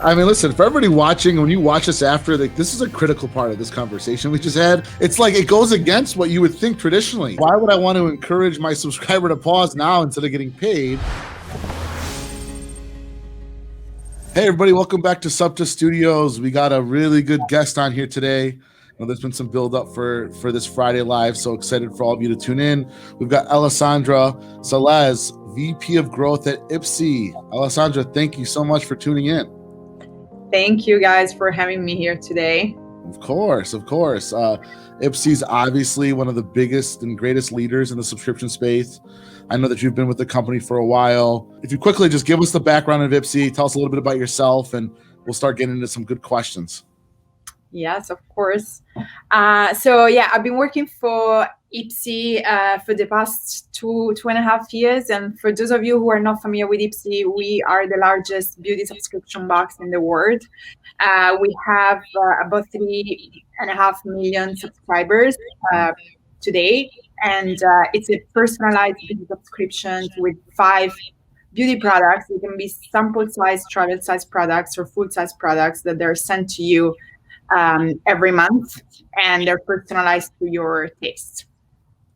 I mean, listen, for everybody watching, when you watch this after, like, this is a critical part of this conversation we just had. It's like it goes against what you would think traditionally. Why would I want to encourage my subscriber to pause now instead of getting paid? Hey, everybody, welcome back to SUBTA Studios. We got a really good guest on here today. There's been some build up for this Friday live, so excited for all of you to tune in. We've got Alessandra Sales, VP of Growth at IPSY. Alessandra, thank you so much for tuning in. Thank you guys for having me here today. Of course. IPSY is obviously one of the biggest and greatest leaders in the subscription space. I know that you've been with the company for a while. If you quickly just give us the background of IPSY, tell us a little bit about yourself, and we'll start getting into some good questions. Yes, of course. I've been working for IPSY for the past two and a half years. And for those of you who are not familiar with IPSY, we are the largest beauty subscription box in the world. We have about 3.5 million subscribers today. And it's a personalized beauty subscription with 5 beauty products. It can be sample size, travel size products, or full size products that they're sent to you every month, and they're personalized to your taste.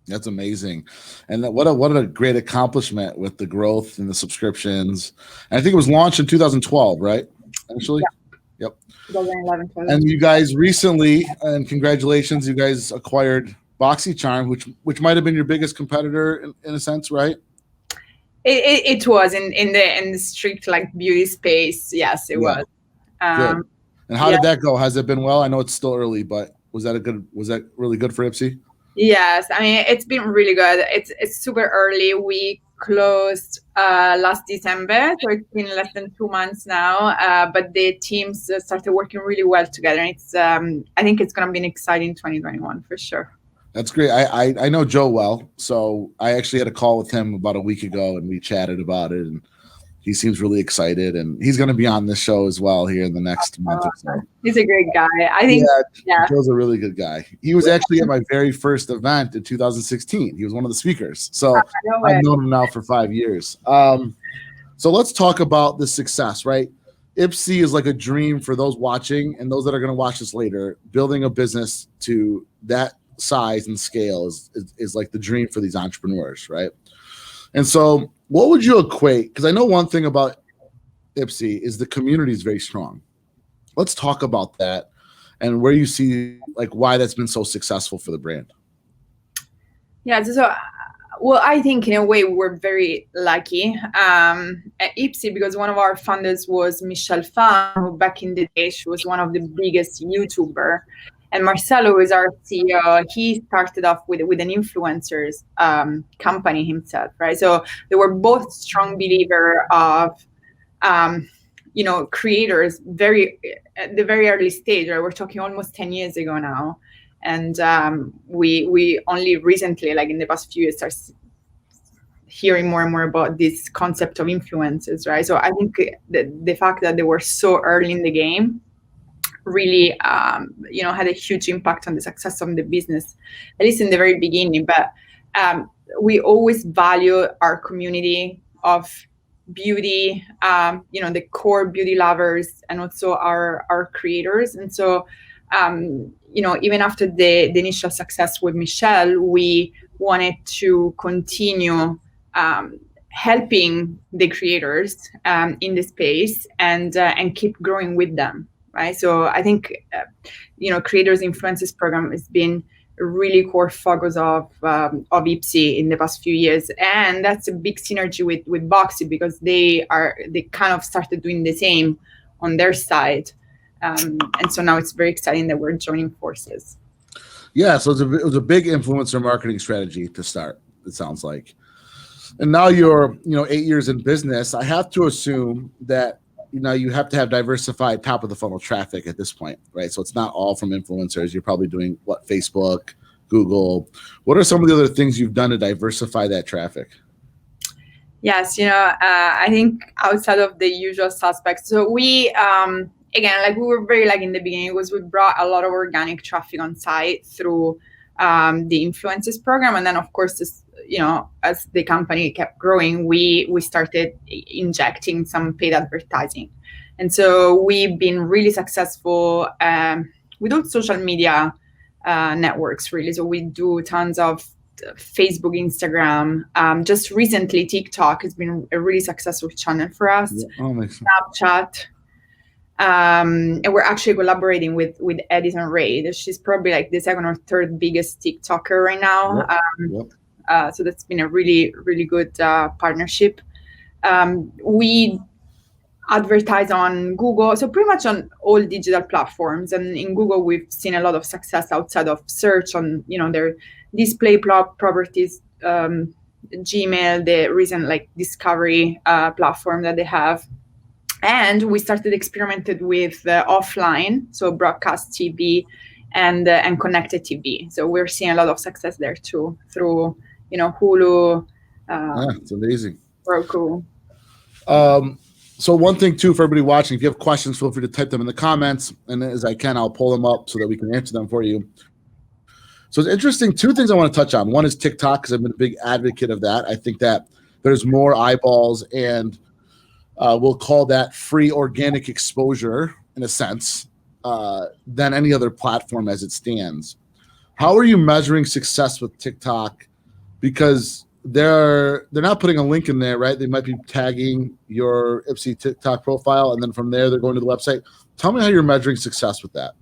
That's amazing. And what a great accomplishment with the growth and the subscriptions. And I think it was launched in 2012, right? Actually. Yep. 2011. And you guys recently, and congratulations, you guys acquired BoxyCharm, which might have been your biggest competitor in a sense, right? It was in the strict like beauty space. Yes, it was. Good. And how did that go? Has it been well? I know it's still early, but was that really good for IPSY? Yes, I mean, it's been really good. It's super early. We closed last December, so it's been less than 2 months now. But the teams started working really well together. And it's I think it's going to be an exciting 2021 for sure. That's great. I know Joe well, so I actually had a call with him about a week ago, and we chatted about it. And he seems really excited, and he's going to be on this show as well here in the next month or so. He's a great guy. I think. Yeah. Joe's a really good guy. He was actually at my very first event in 2016. He was one of the speakers. So I've known him now for 5 years. So let's talk about the success, right? IPSY is like a dream for those watching and those that are going to watch this later. Building a business to that size and scale is like the dream for these entrepreneurs, right? And so what would you equate? Because I know one thing about IPSY is the community is very strong. Let's talk about that and where you see like why that's been so successful for the brand. Yeah, so well, I think in a way we're very lucky at IPSY because one of our founders was Michelle Phan, who back in the day she was one of the biggest YouTuber. And Marcelo is our CEO. He started off with an influencers company himself, right? So they were both strong believer of, creators at the very early stage, right? We're talking almost 10 years ago now. And we only recently, like in the past few years, start hearing more and more about this concept of influencers, right? So I think the fact that they were so early in the game really had a huge impact on the success of the business, at least in the very beginning. But we always value our community of beauty, the core beauty lovers, and also our creators. And so even after the initial success with Michelle, we wanted to continue helping the creators in the space and keep growing with them. Right. So I think, Creators Influencers Program has been a really core focus of IPSY in the past few years. And that's a big synergy with Boxy because they kind of started doing the same on their side. And so now it's very exciting that we're joining forces. Yeah. So it was a big influencer marketing strategy to start, it sounds like. And now you're, 8 years in business. I have to assume that you have to have diversified top of the funnel traffic at this point, right? So it's not all from influencers. You're probably doing Facebook, Google. What are some of the other things you've done to diversify that traffic? Yes, I think outside of the usual suspects. So we, again, like we were very like in the beginning, was we brought a lot of organic traffic on site through the influencers program. And then of course, as the company kept growing, we started injecting some paid advertising. And so we've been really successful with all social media networks, really. So we do tons of Facebook, Instagram. Just recently, TikTok has been a really successful channel for us. Snapchat. And we're actually collaborating with Edison Ray. She's probably like the second or third biggest TikToker right now. So that's been a really, really good partnership. We advertise on Google, so pretty much on all digital platforms. And in Google, we've seen a lot of success outside of search on, their display properties, Gmail, the recent like discovery platform that they have. And we started experimented with offline, so broadcast TV and connected TV. So we're seeing a lot of success there too, through Hulu. It's amazing. Roku. So one thing too, for everybody watching, if you have questions, feel free to type them in the comments, and as I can, I'll pull them up so that we can answer them for you. So it's interesting. Two things I want to touch on. One is TikTok, because I've been a big advocate of that. I think that there's more eyeballs, and we'll call that free organic exposure in a sense than any other platform as it stands. How are you measuring success with TikTok? Because they're not putting a link in there, right? They might be tagging your IPSY TikTok profile, and then from there they're going to the website. Tell me how you're measuring success with that.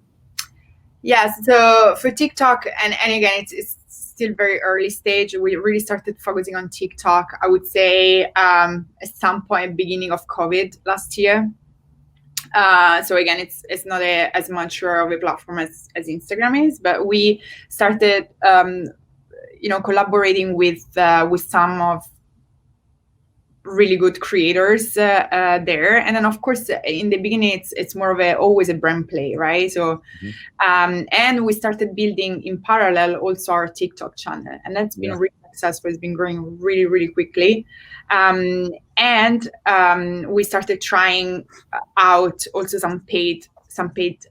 Yes, so for TikTok, and again, it's still very early stage. We really started focusing on TikTok, I would say, at some point beginning of COVID last year. So again, it's not as mature of a platform as Instagram is, but we started collaborating with some of really good creators there. And then of course in the beginning it's more of always a brand play, right? So and we started building in parallel also our TikTok channel, and that's been really successful. It's been growing really, really quickly. And we started trying out also some paid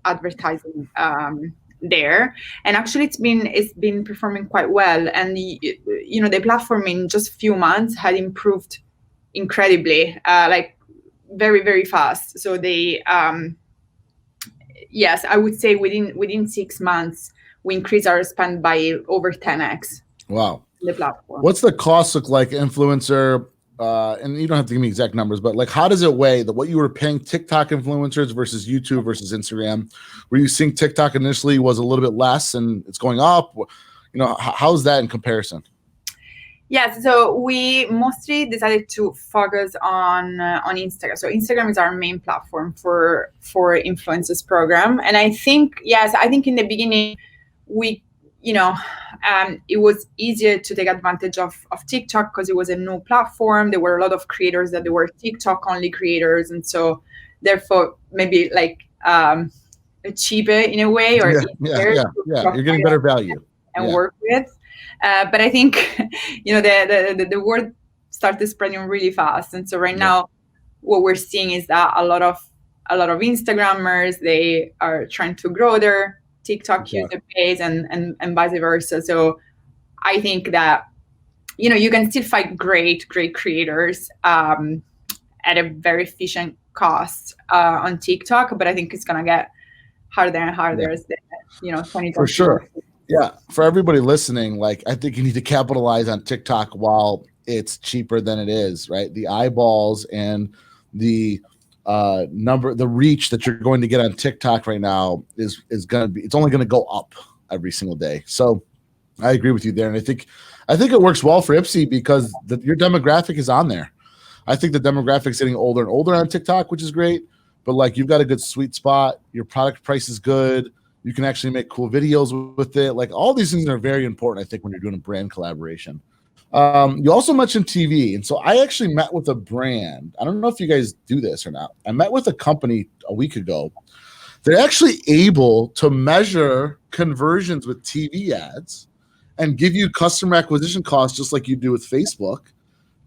advertising there, and actually it's been performing quite well. And the platform in just a few months had improved incredibly, like very, very fast. So they yes, I would say within 6 months we increased our spend by over 10x. Wow. The platform. What's the cost look like, influencer? And you don't have to give me exact numbers, but like, how does it weigh that what you were paying TikTok influencers versus YouTube versus Instagram? Were you seeing TikTok initially was a little bit less and it's going up? How's that in comparison? Yes, so we mostly decided to focus on Instagram. So Instagram is our main platform for influencers program, and I think in the beginning we it was easier to take advantage of TikTok because it was a new platform. There were a lot of creators that they were TikTok only creators, and so therefore maybe like cheaper in a way, or yeah. You're getting better value and work with. But I think the word started spreading really fast, and so right now what we're seeing is that a lot of Instagrammers, they are trying to grow their TikTok user base and vice versa. So I think that you can still find great creators at a very efficient cost on TikTok, but I think it's gonna get harder and harder as the 2020. For sure. Yeah, for everybody listening, like I think you need to capitalize on TikTok while it's cheaper than it is, right? The eyeballs and the the reach that you're going to get on TikTok right now is going to be, it's only going to go up every single day. So I agree with you there, and I think it works well for IPSY because your demographic is on there. I think the demographic is getting older and older on TikTok, which is great. But like you've got a good sweet spot. Your product price is good. You can actually make cool videos with it. Like all these things are very important, I think, when you're doing a brand collaboration. You also mentioned TV. And so I actually met with a brand. I don't know if you guys do this or not. I met with a company a week ago. They're actually able to measure conversions with TV ads and give you customer acquisition costs just like you do with Facebook.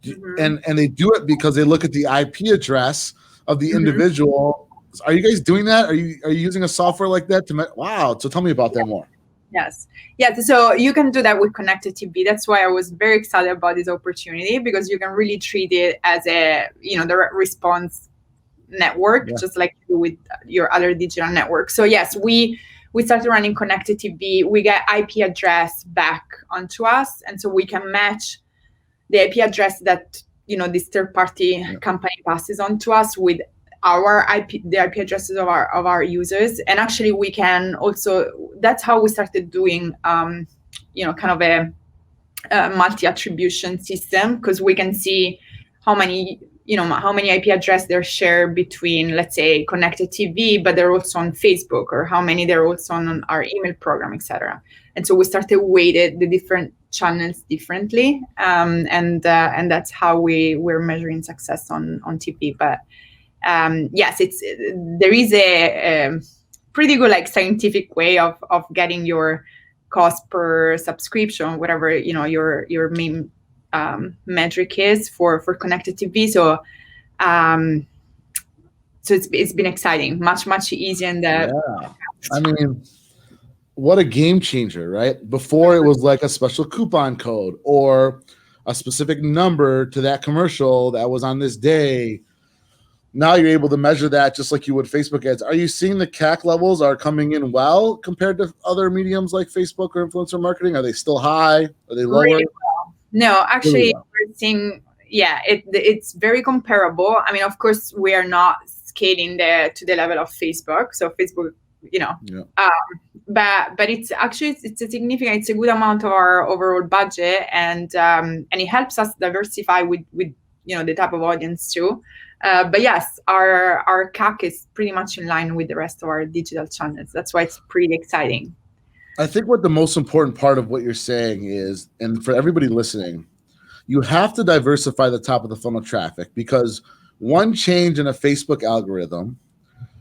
Mm-hmm. And they do it because they look at the IP address of the individual. Are you guys doing that? Are you using a software like that wow? So tell me about that more. Yes. So you can do that with connected TV. That's why I was very excited about this opportunity, because you can really treat it as a direct response network, just like you do with your other digital network. So yes, we started running connected TV. We get IP address back onto us, and so we can match the IP address that this third party company passes on to us with the IP addresses of our users. And actually we can also, that's how we started doing kind of a multi-attribution system, because we can see how many IP address they're shared between, let's say, connected TV, but they're also on Facebook, or how many they're also on our email program, etc. And so we started weighted the different channels differently, and that's how we're measuring success on TV. But yes, there is a pretty good like scientific way of getting your cost per subscription, whatever your main metric is for connected TV. So it's been exciting, much easier. And I mean, what a game changer, right? Before it was like a special coupon code or a specific number to that commercial that was on this day. Now you're able to measure that just like you would Facebook ads. Are you seeing the CAC levels are coming in well compared to other mediums like Facebook or influencer marketing? Are they still high? Are they lower? Really well. No, actually, we're seeing, it's very comparable. I mean, of course, we are not scaling to the level of Facebook. So Facebook, but it's actually it's a good amount of our overall budget, and it helps us diversify with the type of audience too. But yes, our CAC is pretty much in line with the rest of our digital channels. That's why it's pretty exciting. I think what the most important part of what you're saying is, and for everybody listening, you have to diversify the top of the funnel traffic, because one change in a Facebook algorithm,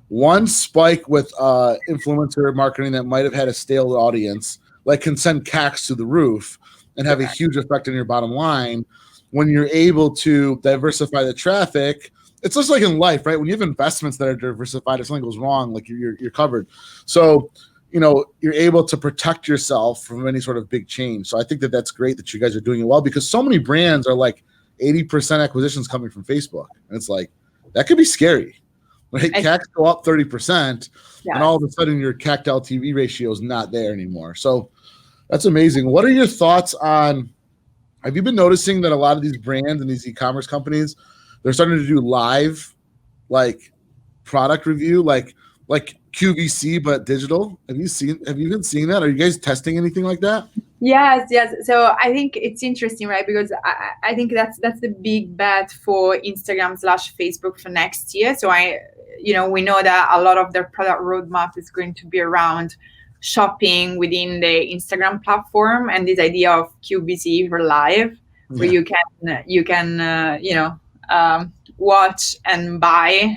one spike with influencer marketing that might have had a stale audience, like can send CACs to the roof and have a huge effect on your bottom line. When you're able to diversify the traffic, it's just like in life, right? When you have investments that are diversified, if something goes wrong, like you're covered. So, you're able to protect yourself from any sort of big change. So I think that that's great that you guys are doing it well, because so many brands are like 80% acquisitions coming from Facebook. And it's like, that could be scary, right? CACs go up 30%, and all of a sudden your CAC to LTV ratio is not there anymore. So that's amazing. What are your thoughts on, have you been noticing that a lot of these brands and these e-commerce companies, they're starting to do live, like product review, like QVC, but digital? Have you been seeing that? Are you guys testing anything like that? Yes. So I think it's interesting, right? Because I think that's the big bet for Instagram/Facebook for next year. So we know that a lot of their product roadmap is going to be around shopping within the Instagram platform, and this idea of QVC for live, where you can watch and buy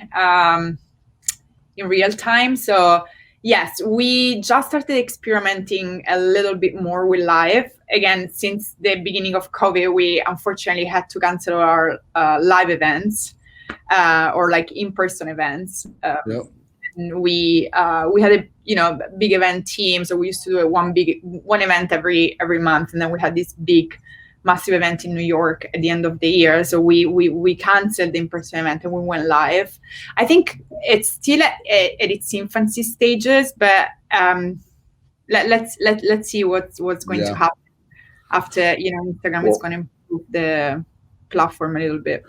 in real time. So yes, we just started experimenting a little bit more with live. Again, since the beginning of COVID, we unfortunately had to cancel our live events or like in-person events. And we had a big event team, so we used to do one event every month, and then we had this big massive event in New York at the end of the year. So we canceled the in-person event and we went live. I think it's still at its infancy stages, but let's see what's going to happen after Instagram is going to improve the platform a little bit.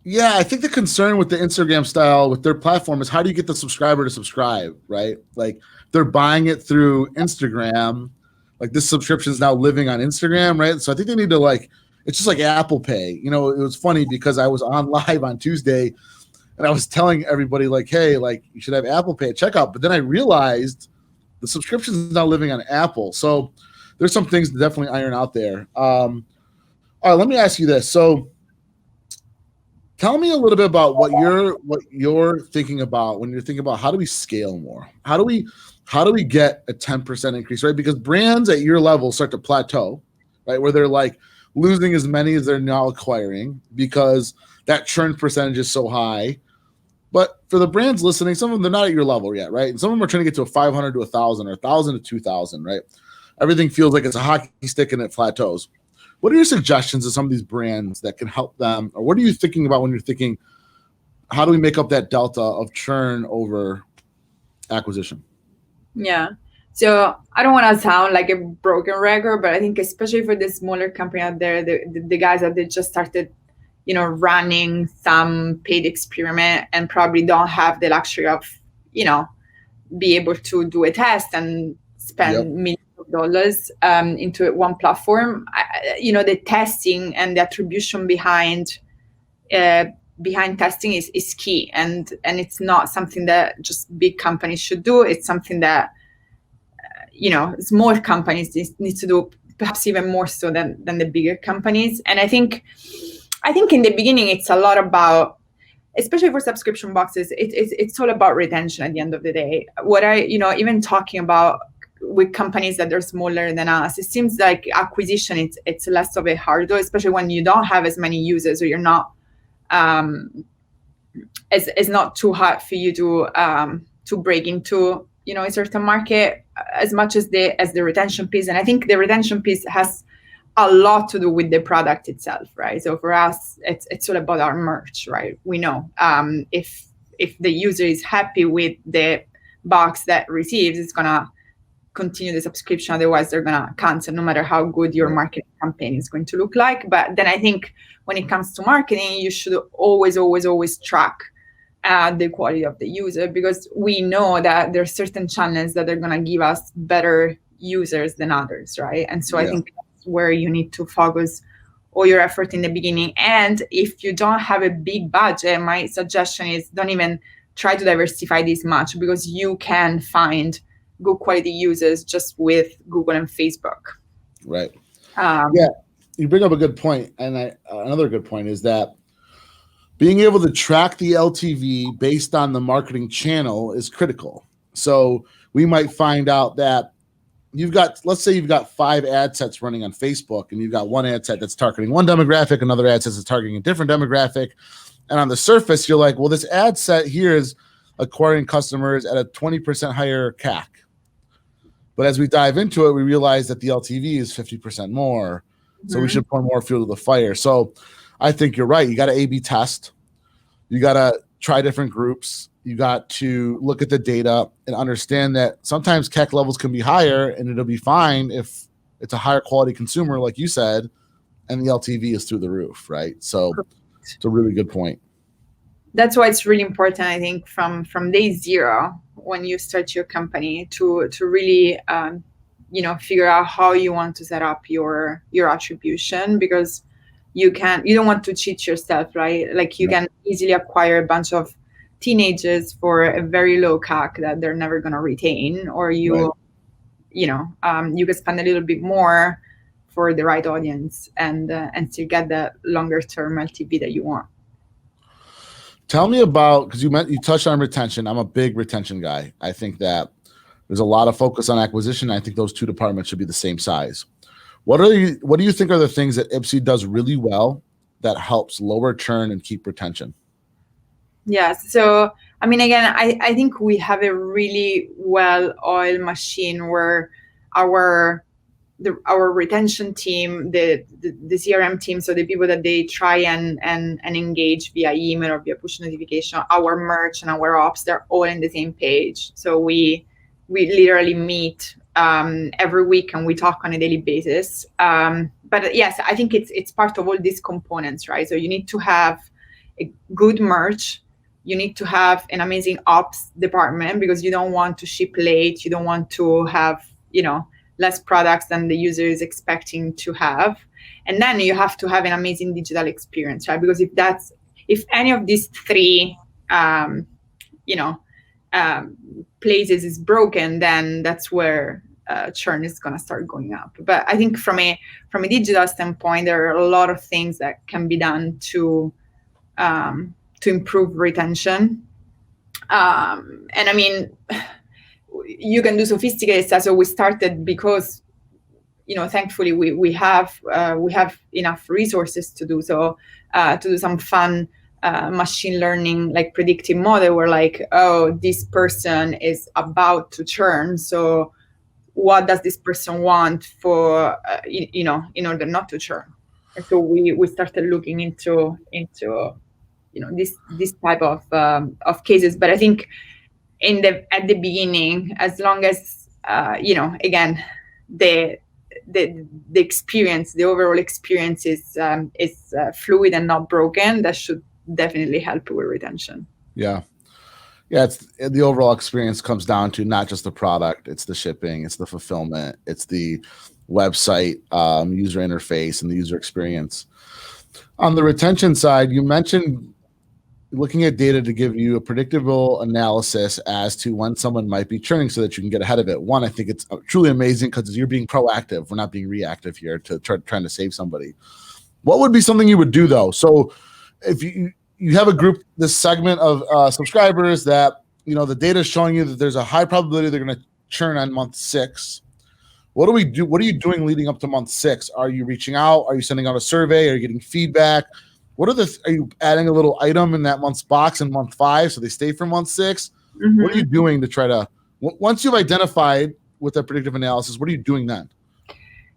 Yeah, I think the concern with the Instagram style, with their platform, is how do you get the subscriber to subscribe, right? Like, they're buying it through Instagram. Like, this subscription is now living on Instagram, right? So I think they need to, like, it's just like Apple Pay. It was funny because I was on live on Tuesday and I was telling everybody, like, hey, like, you should have Apple Pay at checkout. But then I realized the subscription is now living on Apple. So there's some things to definitely iron out there. All right, let me ask you this. So tell me a little bit about what you're thinking about when you're thinking about how do we scale more? How do we get a 10% increase, right? Because brands at your level start to plateau, right? Where they're like losing as many as they're now acquiring because that churn percentage is so high. But for the brands listening, some of them, they're not at your level yet, right? And some of them are trying to get to a 500 to 1,000 or 1,000 to 2,000, right? Everything feels like it's a hockey stick and it plateaus. What are your suggestions of some of these brands that can help them? Or what are you thinking about when you're thinking, how do we make up that delta of churn over acquisition? Yeah. So I don't want to sound like a broken record, but I think especially for the smaller company out there, the guys that they just started, running some paid experiment and probably don't have the luxury of, be able to do a test and spend millions of dollars into one platform. The testing and the attribution behind testing is key, and it's not something that just big companies should do. It's something that small companies need to do, perhaps even more so than the bigger companies. And I think in the beginning it's a lot about, especially for subscription boxes, it's all about retention at the end of the day. What even talking about with companies that are smaller than us, it seems like acquisition it's less of a hurdle, especially when you don't have as many users, or you're not it's not too hard for you to break into a certain market, as much as the retention piece. And I think the retention piece has a lot to do with the product itself, right? So for us, it's all about our merch, right? We know if the user is happy with the box that receives, it's gonna continue the subscription. Otherwise, they're gonna cancel, no matter how good your marketing campaign is going to look like. But then I think when it comes to marketing, you should always track the quality of the user, because we know that there are certain channels that are gonna give us better users than others, right? And so I think that's where you need to focus all your effort in the beginning. And if you don't have a big budget, my suggestion is don't even try to diversify this much, because you can find good quality users just with Google and Facebook. Right. You bring up a good point. And another good point is that being able to track the LTV based on the marketing channel is critical. So we might find out that let's say you've got 5 ad sets running on Facebook, and you've got one ad set that's targeting one demographic, another ad set is targeting a different demographic. And on the surface, you're like, well, this ad set here is acquiring customers at a 20% higher CAC. But as we dive into it, we realize that the LTV is 50% more. So we should pour more fuel to the fire. So I think you're right. You got to A/B test. You got to try different groups. You got to look at the data and understand that sometimes CAC levels can be higher, and it'll be fine if it's a higher quality consumer, like you said, and the LTV is through the roof, right? So it's a really good point. That's why it's really important, I think, from day zero, when you start your company, to really figure out how you want to set up your attribution, because you don't want to cheat yourself, right? Like you can easily acquire a bunch of teenagers for a very low CAC that they're never going to retain, or you can spend a little bit more for the right audience and still get the longer term LTV that you want. Tell me about, because you touched on retention. I'm a big retention guy. I think that there's a lot of focus on acquisition. I think those two departments should be the same size. What do you think are the things that IPSY does really well that helps lower churn and keep retention? Yes. So, I mean, again, I think we have a really well-oiled machine where our retention team, the CRM team, so the people that they try and engage via email or via push notification, our merch and our ops, they're all in the same page. So we literally meet every week and we talk on a daily basis. But yes, I think it's part of all these components, right? So you need to have a good merch. You need to have an amazing ops department, because you don't want to ship late. You don't want to have, less products than the user is expecting to have. And then you have to have an amazing digital experience, right? Because if any of these three, places is broken, then that's where churn is going to start going up. But I think from a digital standpoint, there are a lot of things that can be done to improve retention. And I mean, you can do sophisticated stuff. So we started because, thankfully we have enough resources to do so, to do some fun machine learning, like predictive model, where like, oh, this person is about to churn. So what does this person want for, in order not to churn? And so we started looking into this type of cases. But I think at the beginning, as long as again, the experience, the overall experience is fluid and not broken, that should definitely help with retention. Yeah. It's the overall experience comes down to not just the product, it's the shipping, it's the fulfillment, it's the website user interface and the user experience. On the retention side, you mentioned looking at data to give you a predictable analysis as to when someone might be churning so that you can get ahead of it. One, I think it's truly amazing because you're being proactive. We're not being reactive here to trying to save somebody. What would be something you would do though? So if you have a group, this segment of subscribers that, the data is showing you that there's a high probability they're going to churn on month 6. What do we do? What are you doing leading up to month 6? Are you reaching out? Are you sending out a survey? Are you getting feedback? Are you adding a little item in that month's box in month 5 so they stay for month 6? Mm-hmm. What are you doing to try to, once you've identified with that predictive analysis, what are you doing then?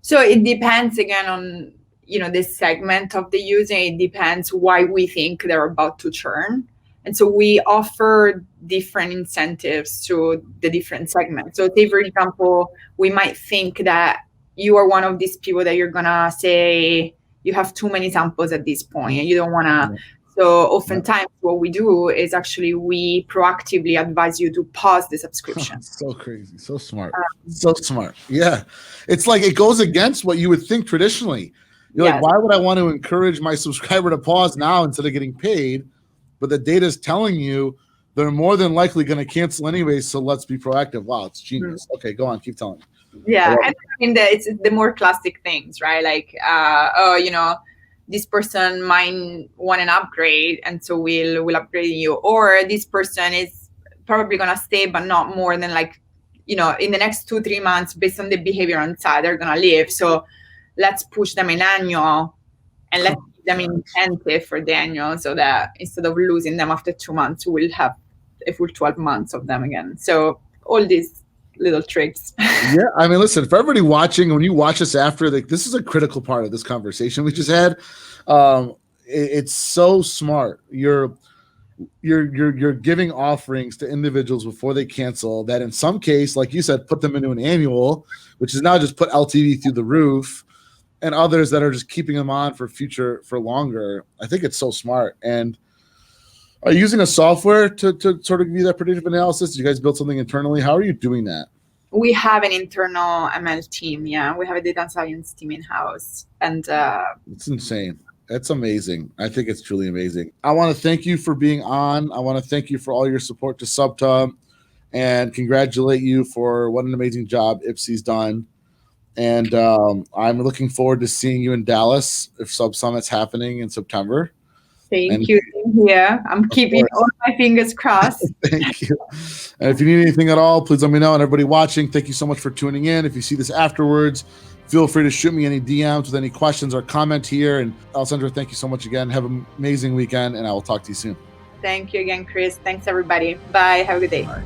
So it depends again on, this segment of the user. It depends why we think they're about to churn. And so we offer different incentives to the different segments. So say, for example, we might think that you are one of these people that you're going to say, you have too many samples at this point and you don't want to. So oftentimes what we do is actually we proactively advise you to pause the subscription. So crazy. So smart. So smart. Yeah. It's like it goes against what you would think traditionally. You're like, why would I want to encourage my subscriber to pause now instead of getting paid? But the data is telling you they're more than likely going to cancel anyways. So let's be proactive. Wow, it's genius. Mm-hmm. Okay, go on. Keep telling me. Yeah, and it's the more classic things, right? Like, this person might want an upgrade, and so we'll upgrade you. Or this person is probably gonna stay, but not more than in the next 2-3 months, based on the behavior on site, they're gonna leave. So let's push them in annual, and let's keep them incentive for the annual, so that instead of losing them after 2 months, we'll have a full 12 months of them again. So all these little tricks. Yeah, I mean, listen, for everybody watching, when you watch this after, this is a critical part of this conversation we just had. It's so smart. You're giving offerings to individuals before they cancel that in some case, like you said, put them into an annual, which is now just put LTV through the roof, and others that are just keeping them on for longer. I think it's so smart. And are you using a software to sort of give you that predictive analysis? Did you guys build something internally? How are you doing that? We have an internal ML team. Yeah, we have a data science team in-house. And it's insane. It's amazing. I think it's truly amazing. I want to thank you for being on. I want to thank you for all your support to SUBTA and congratulate you for what an amazing job IPSY's done. And I'm looking forward to seeing you in Dallas if SubSummit's happening in September. Thank you. Yeah, I'm keeping all my fingers crossed. Thank you. And if you need anything at all, please let me know. And everybody watching, thank you so much for tuning in. If you see this afterwards, feel free to shoot me any DMs with any questions or comment here. And Alessandra, thank you so much again. Have an amazing weekend, and I will talk to you soon. Thank you again, Chris. Thanks, everybody. Bye. Have a good day. Bye.